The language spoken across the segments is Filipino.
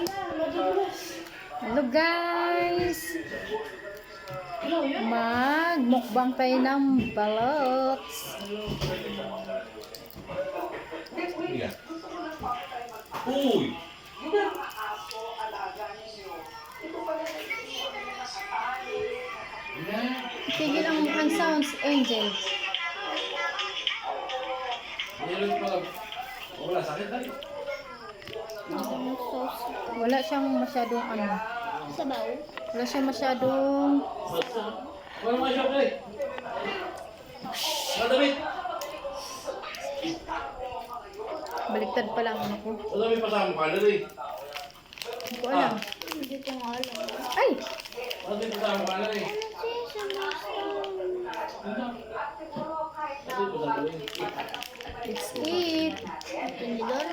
Hello guys! Magmukbang tayo ng balots. Uy! Tigil ang sounds, Angel. Wala sakit tayo. Wala siyang masyadong ano. Sabaw. Wala siyang masyadong... Wala mga shop eh. Madamit. Baliktad pa lang ako. Madamit pa sa mukha na rin. Hindi ko alam. Hindi ko nga alam. Ay! Madamit pa sa mukha na rin. Let's eat! Tinidor?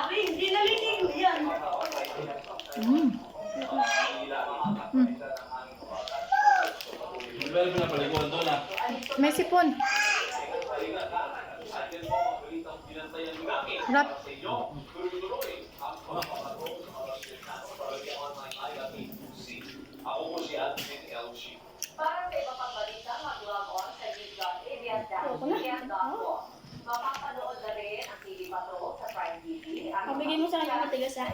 Hindi nalinig yan. Pero pinapaliguan doon ah. May sipon. Rap. Para sa iba pang balita, mag-log on sa news.avian.com. Mapapanood na rin ang TV Patrol sa Prime TV. Pabigay mo sa kanya matigas ha.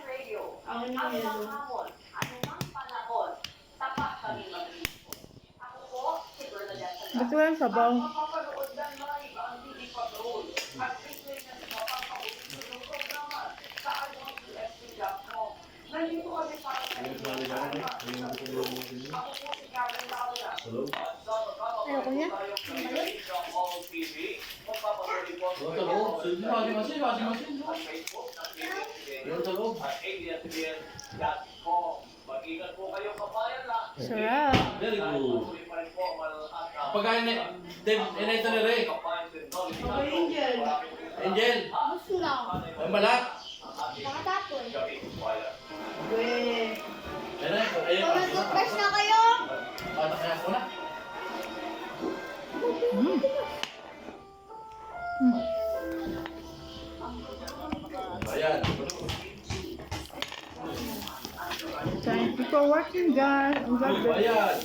Radio. Ang mga hamon, anumang panahon, tapat kami mag-ipo. Ako po, si Bernadette Gusto ko yung sabaw. mapapanood na live ang TV Patrol. At replay na sa mapapaulit ng programa sa almonusfc.com. Nandito kami para sa Ayoko niya. Sarap. Very good. Pagkain ni ito ni Ray. Angel. Gusto na. Ang balat. Nakatapon. Ayun. Mag-toothbrush na kayo. Bata kaya ko na. Ayan. Thank you for watching guys. Ang ganda. Ayan.